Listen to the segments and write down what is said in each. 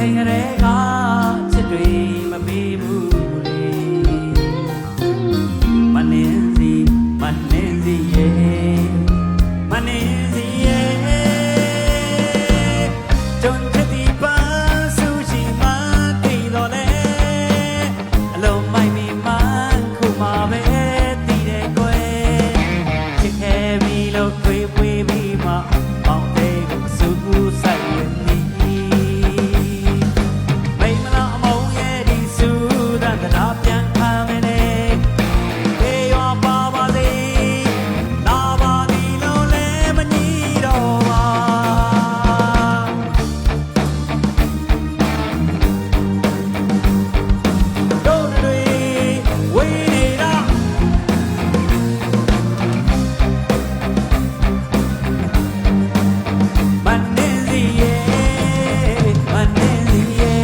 ချိန်ကလေးကချစ်တွေမပေးဘူးလေမနှင်းစီရဲ့မနှင်းစီရဲ့တွန်းချတိပါဆူရှိမသိတော့လေအလုံးမိုက်မိမှခုမှပဲတည်တယ်ကွယ်ချစ်ခဲ့ပြီလို့တွေးပွေးပြီးမှပေါင်းတဲ့ကိုစူးကူးဆိုင်ရနေမိမလားအမုံရဲ့ဒီစူးတန်တရားပြန်ခံမနေခေရောပါပါစေနာပါဒီလုံးလဲမညီတော့ပါတို့တွေဝေးနေတာမနှင်းစီရဲ့မနှင်းစီရဲ့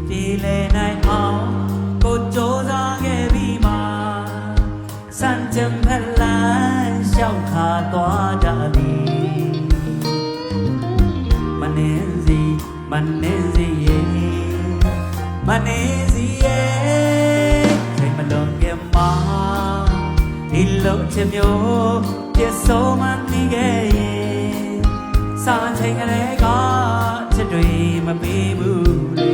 ပြေလည်နိုင်အောင်ကိုကြိုးစားခဲ့ပြီးမှစံကြံဖက်လန်းရှောက်ခါသွားကြသည်မနှင်းစီရဲ့မနှင်းစီရဲ့ချိန်မလွန်ခင်မှာဒီလိုချစ်မျိုးပြည့်စုံမှနေခဲ့ရင်စာချိန်ကလေးကချစ်တွေမပေးဘူးလေ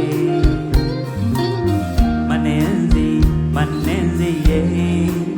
မနှင်းစီရဲ့